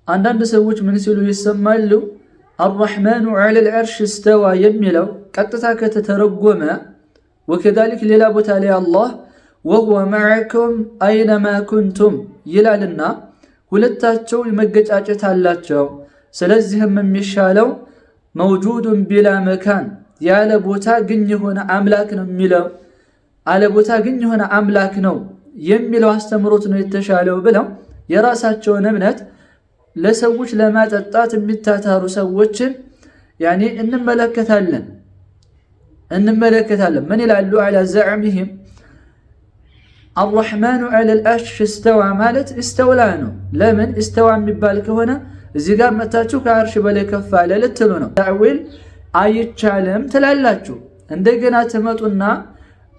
አንዳንድ ሰዎች ምን ሲሉ ይሰማሉ? አርረሕማኑ ዐለል ዐርሽ እስተዋ የሚለው ቀጥታ ከተተረጎመ ወከዛሊክ ሌላ ቦታ ላይ አላህ ወሁወ መዐኩም አይነማ ኩንቱም ይላልና ሁለታቸው የመገጫጨት አላቸው። ስለዚህም የሚሻለው መውጁዱን ቢላ መካን ያለ ቦታ ግን የሆነ አምላክ ነው የሚለው አለ ቦታ ግን የሆነ አምላክ ነው የሚለው አስተምሮት ነው የተሻለው ብለው የራሳቸውን እምነት ለሰዎች ለማጠጣት የሚታታሩ ሰዎችን ያኔ እንመለከታለን። ምን ይላሉ? አላ ዘዕሚሂም አርረሕማኑ ዐለል ዐርሽ እስተዋ ማለት እስተውላ ነው። ለምን እስተዋ የሚባል ከሆነ እዚህ ጋር መታችሁ ከአርሽ በላይ ከፍ አለ ልትሉ ነው። ተዕዊል አይቻልም ትላላችሁ። እንደገና ትመጡና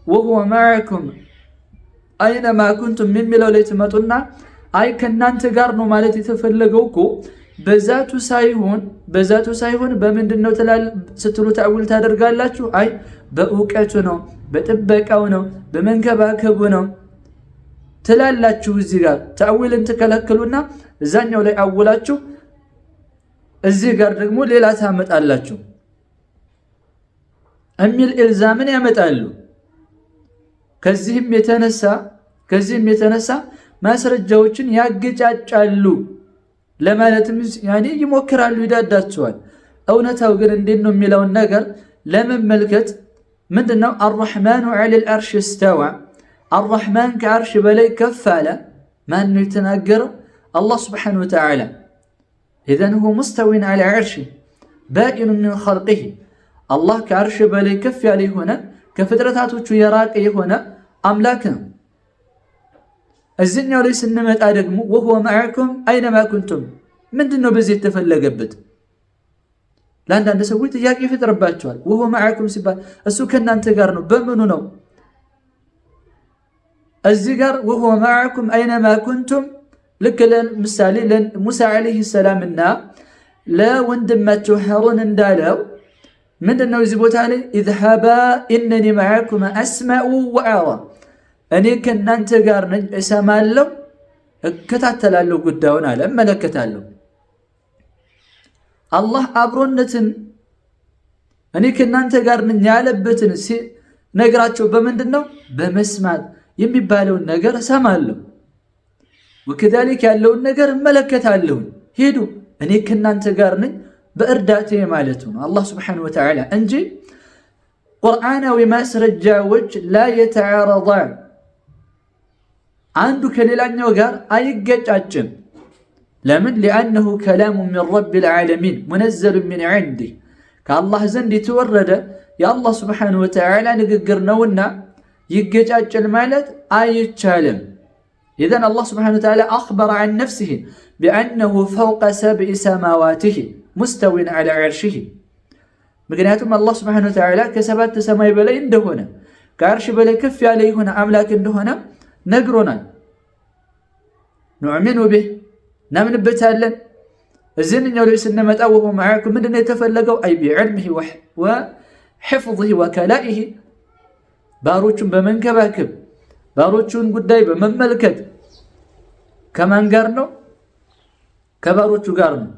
ወሁወ መዐኩም አይነማ ኩንቱም የሚለው ላይ ትመጡና አይ ከናንተ ጋር ነው ማለት የተፈለገው እኮ በዛቱ ሳይሆን በምንድነው ስትሉ ተዕዊል ታደርጋላችሁ። አይ በእውቀቱ ነው፣ በጥበቃው ነው፣ በመንከባከቡ ነው ትላላችሁ። እዚህ ጋር ተዕዊልን ትከለክሉና እዛኛው ላይ አውላችሁ እዚህ ጋር ደግሞ ሌላ ታመጣላችሁ የሚል ኢልዛምን ያመጣሉ። ከዚህም የተነሳ ማስረጃዎችን ያገጫጫሉ ለማለትም ያኔ ይሞክራሉ፣ ይዳዳቸዋል። እውነታው ግን እንዴት ነው የሚለውን ነገር ለመመልከት ምንድነው አርረሕማኑ ዐለል ዐርሽ እስተዋ አርረሕማን ከዐርሽ በላይ ከፍ አለ። ማን ነው የተናገረው? አላህ ስብሓነሁ ወተዓላ። ኢዘን ሁወ ሙስተዊን ዐላ ዐርሺ ባኢኑን ሚን ኸልቂሂ አላህ ከዐርሽ በላይ ከፍ ያለ የሆነ ከፍጥረታቶቹ የራቀ የሆነ አምላክ ነው። እዚህኛው ላይ ስንመጣ ደግሞ ወሁወ መዐኩም አይነማ ኩንቱም ምንድነው በዚህ የተፈለገበት? ለአንዳንድ ሰዎች ጥያቄ ይፈጥርባቸዋል። ወሁወ መዐኩም ሲባል እሱ ከእናንተ ጋር ነው፣ በምኑ ነው? እዚህ ጋር ወሁወ መዐኩም አይነማ ኩንቱም ልክ ለምሳሌ ለሙሳ ዓለይሂ ሰላምና ለወንድማቸው ሃሩን እንዳለው ምንድነው እዚህ ቦታ ላይ ኢዝሃባ ኢነኒ መዐኩማ አስመዑ ወአራ እኔ ከእናንተ ጋር ነኝ፣ እሰማለሁ፣ እከታተላለሁ፣ ጉዳዩን አለ እመለከታለሁ። አላህ አብሮነትን እኔ ከእናንተ ጋር ነኝ ያለበትን ሲነግራቸው በምንድን ነው? በመስማት የሚባለውን ነገር እሰማለሁ፣ ወከዛሊክ ያለውን ነገር እመለከታለሁ። ሄዱ እኔ ከእናንተ ጋር ነኝ በእርዳቴ ማለቱ ነው አላህ ስብሓነሁ ወተዓላ እንጂ ቁርአናዊ ማስረጃዎች ላ የተዓረዳን አንዱ ከሌላኛው ጋር አይገጫጭም። ለምን? ሊአነሁ ከላሙ ሚን ረቢል ዓለሚን ሙነዘሉን ሚን ዒንዲህ ከአላህ ዘንድ የተወረደ የአላህ ስብሓነሁ ወተዓላ ንግግር ነውና ይገጫጭል ማለት አይቻልም። ኢዘን አላህ ስብሓነሁ ወተዓላ አኽበረ ዐን ነፍሲሂ ቢአነሁ ፈውቀ ሰብዒ ሰማዋቲሂ ሙስተዊን ዐላ ዐርሺሂ ምክንያቱም አላህ ስብሓነሁ ወተዓላ ከሰባት ሰማይ በላይ እንደሆነ ከዐርሽ በላይ ከፍ ያለ የሆነ አምላክ እንደሆነ ነግሮናል። ኑዕሚኑ ቢህ እናምንበታለን። እዚህኛው ላይ ስንመጣ ወሁወ መዐኩም ምንድነው የተፈለገው? አይ ቢዕልሚሂ ወሒፍዚሂ ወከላኢሂ ባሮቹን በመንከባከብ ባሮቹን ጉዳይ በመመልከት ከማን ጋር ነው? ከባሮቹ ጋር ነው።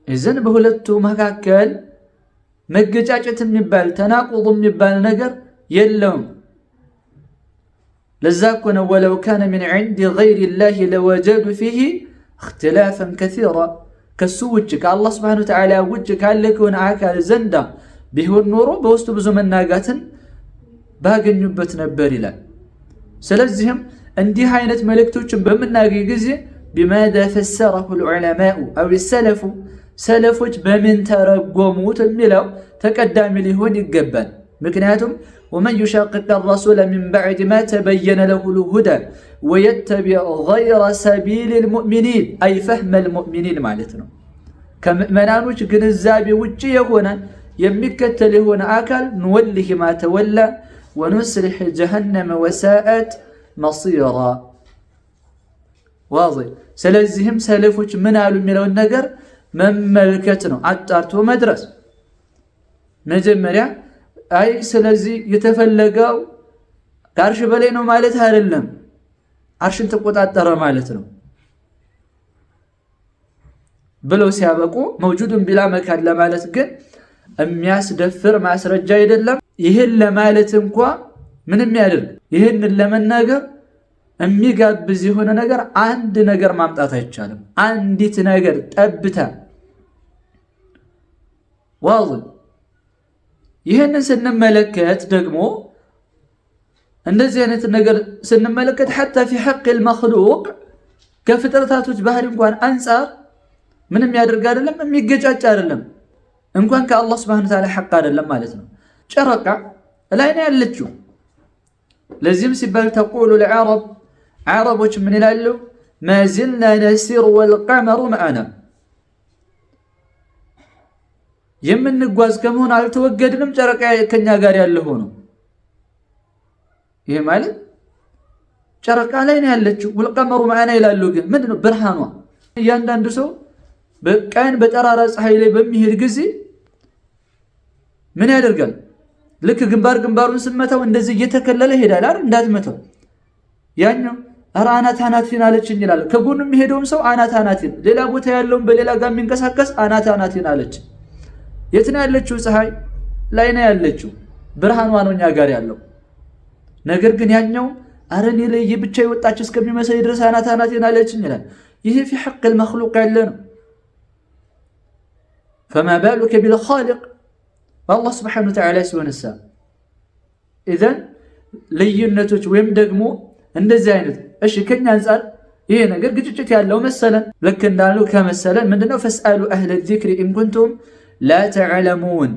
እዘን በሁለቱ መካከል መገጫጨት የሚባል ተናቁድ የሚባል ነገር የለውም። ለዛ እኮ ነው ወለው ካነ ሚን ዒንዲ ገይሪላሂ ለወጀዱ ፊሂ እኽትላፈን ከሲራ ከሱ ውጭ ከአላህ ስብሓነሁ ወተዓላ ውጭ ካለ ከሆነ አካል ዘንዳ ቢሆን ኖሮ በውስጡ ብዙ መናጋትን ባገኙበት ነበር ይላል። ስለዚህም እንዲህ አይነት መልእክቶችን በምናገኝ ጊዜ ቢማዛ ፈሰረሁ ልዑለማኡ አው ሰለፉ ሰለፎች በምን ተረጎሙት የሚለው ተቀዳሚ ሊሆን ይገባል። ምክንያቱም ወመን ዩሻቅቅ ረሱለ ሚን በዕድ ማ ተበየነ ለሁ ልሁዳ ወየተቢዕ ገይረ ሰቢል ልሙእሚኒን አይ ፈህመ ልሙእሚኒን ማለት ነው። ከምእመናኖች ግንዛቤ ውጭ የሆነ የሚከተል የሆነ አካል ንወሊህ ማ ተወላ ወኑስሊሕ ጀሃነመ ወሳአት መሲራ ዋضሕ። ስለዚህም ሰለፎች ምን አሉ የሚለውን ነገር መመልከት ነው፣ አጣርቶ መድረስ። መጀመሪያ አይ ስለዚህ የተፈለገው ከአርሽ በላይ ነው ማለት አይደለም፣ አርሽን ተቆጣጠረ ማለት ነው። ብለው ሲያበቁ መውጁዱን ቢላ መካን ለማለት ግን የሚያስደፍር ማስረጃ አይደለም። ይህን ለማለት እንኳ ምንም ያደርግ ይህንን ለመናገር የሚጋብዝ የሆነ ነገር አንድ ነገር ማምጣት አይቻልም። አንዲት ነገር ጠብታ ዋው። ይህንን ስንመለከት ደግሞ እንደዚህ አይነት ነገር ስንመለከት ሐታ في حق المخلوق ከፍጥረታቶች ባህሪ እንኳን አንፃር ምንም ያደርግ አይደለም፣ የሚገጫጭ አይደለም። እንኳን ከአላህ Subhanahu Wa Ta'ala ሐቅ አይደለም ማለት ነው። ጨረቃ ላይ ነው ያለችው። ለዚህም ሲባል ተقول العرب عربዎች ምን ይላሉ? ما زلنا نسير والقمر معنا የምንጓዝ ከመሆን አልተወገድንም፣ ጨረቃ ከኛ ጋር ያለ ሆኖ። ይሄ ማለት ጨረቃ ላይ ነው ያለችው። والقمر معنا ይላሉ። ግን ምንድነው ብርሃኗ? እያንዳንዱ ሰው በቀን በጠራራ ፀሐይ ላይ በሚሄድ ጊዜ ምን ያደርጋል? ልክ ግንባሩን ስመታው እንደዚህ እየተከለለ ይሄዳል አይደል? እንዳትመታው ያኛው አናታናቲን አለችኝ ይላል። ከጎኑ የሚሄደውም ሰው አናታናቲን፣ ሌላ ቦታ ያለውም በሌላ ጋር የሚንቀሳቀስ አናታናቲን አለች። የት ነው ያለችው? ፀሐይ ላይ ነው ያለችው። ብርሃኗ ነው እኛ ጋር ያለው። ነገር ግን ያኛው አረኔ ላይ ብቻ ይወጣች እስከሚመስል ድረስ አናታናቲን አለችኝ ይላል። ይሄ في حق المخلوق ያለ ነው። فما بالك بالخالق الله سبحانه وتعالى ሲወነሳ። اذا ልዩነቶች ወይም ደግሞ እንደዚህ አይነት እሺ ከኛ አንፃር ይሄ ነገር ግጭት ያለው መሰለን። ልክ እንዳለው ከመሰለን ምንድነው فاسألوا أهل الذكر إن كنتم لا تعلمون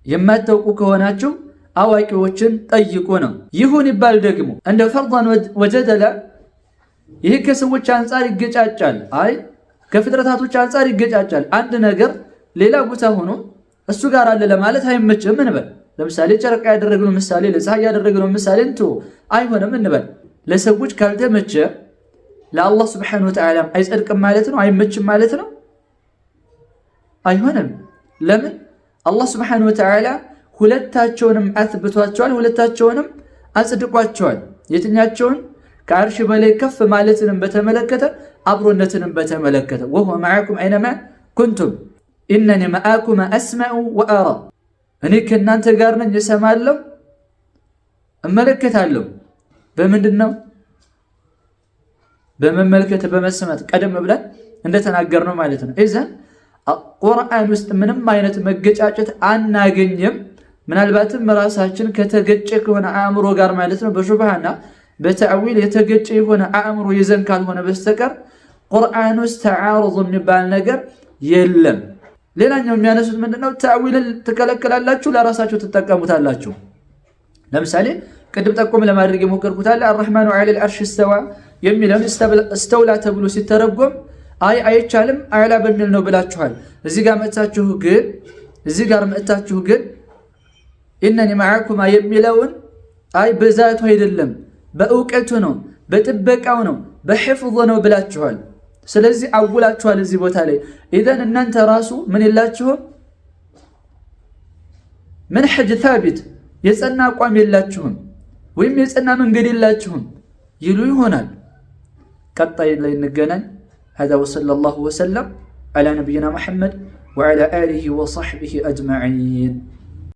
የማታውቁ ከሆናችሁ አዋቂዎችን ጠይቁ ነው። ይሁን ይባል ደግሞ እንደ ፈርዳን ወጀደላ ይሄ ከሰዎች አንፃር ይገጫጫል። አይ ከፍጥረታቶች አንፃር ይገጫጫል። አንድ ነገር ሌላ ቦታ ሆኖ እሱ ጋር አለ ለማለት አይመችም እንበል። ለምሳሌ ጨረቃ ያደረግነው ምሳሌ ለፀሐይ ያደረግነው ምሳሌ አይሆንም እንበል። ለሰዎች ካልተመቸ ለአላህ Subhanahu Wa Ta'ala አይጸድቅም ማለት ነው? አይመችም ማለት ነው? አይሆንም። ለምን? አላህ Subhanahu Wa Ta'ala ሁለታቸውንም አትብቷቸዋል፣ ሁለታቸውንም አጽድቋቸዋል። የትኛቸውን? ከአርሽ በላይ ከፍ ማለትንም በተመለከተ አብሮነትንም በተመለከተ وهو معكم أينما كنتم إنني معكم أسمع وأرى እኔ ከእናንተ ጋር ነኝ፣ እሰማለሁ፣ እመለከታለሁ። በምንድነው? በመመልከት በመስማት ቀደም ብለን እንደተናገርነው ማለት ነው። እዛን ቁርአን ውስጥ ምንም አይነት መገጫጨት አናገኝም። ምናልባትም ራሳችን ከተገጨ ከሆነ አእምሮ ጋር ማለት ነው በሹብሃና በተዕዊል የተገጨ የሆነ አእምሮ ይዘን ካልሆነ በስተቀር ቁርአን ውስጥ ተዓሩድ የሚባል ነገር የለም። ሌላኛው የሚያነሱት ምንድነው? ተዕዊልን ትከለከላላችሁ፣ ለራሳችሁ ትጠቀሙታላችሁ። ለምሳሌ ቅድም ጠቆም ለማድረግ የሞከርኩት አለ አርህማኑ ዐለል ዐርሽ እስተዋ የሚለው እስተውላ ተብሎ ሲተረጎም አይቻልም አዕላ በሚል ነው ብላችኋል። እዚህ ጋር መጥታችሁ ግን ኢነኒ መዓኩማ የሚለውን በዛቱ አይደለም በእውቀቱ ነው፣ በጥበቃው ነው፣ በሕፍዝ ነው ብላችኋል። ስለዚህ አውላችኋል እዚህ ቦታ ላይ። ኢዘን እናንተ ራሱ ምን የላችሁም? መንሐጅ ታቢት የጸና አቋም የላችሁም፣ ወይም የጸና መንገድ የላችሁም ይሉ ይሆናል። ቀጣይ ላይ እንገናኝ። هذا وصلى الله وسلم على نبينا محمد وعلى آله وصحبه أجمعين.